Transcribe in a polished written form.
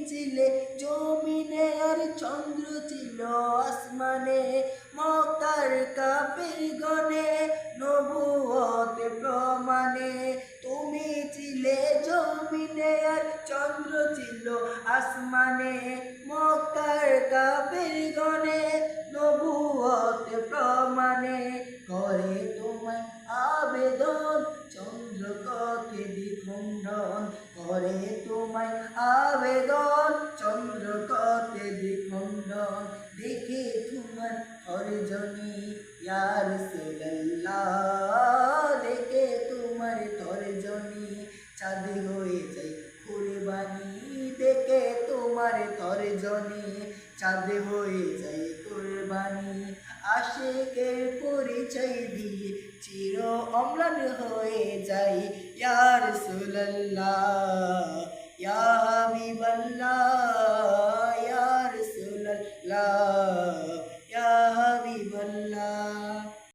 ছিলে জমিনে আর চন্দ্র ছিল আসমানে, মক্কার কাফিরগণে নবুয়ত প্রমাণে। তুমি ছিলে জমিনে আর চন্দ্র ছিল আসমানে, মক্কার কাফিরগণে নবুয়ত প্রমাণে। করে তোমায় আবেদন চন্দ্র ককে দ্বিখণ্ডন, করে তোমায় আবেদন চন্দ্র ককে দ্বিখণ্ডন। দেখে তোমার তর্জনী ইয়া রাসূলুল্লাহ, দেখে তোমার তর্জনী চাঁদ হয়ে যাই কুরবানি, দেখে তোমার তর্জনী চাঁদ হয়ে যাই কুরবানি। আশিকের পরিচয় দিয়ে চির অম্লান হয়ে যাই ইয়া রাসূলুল্লাহ।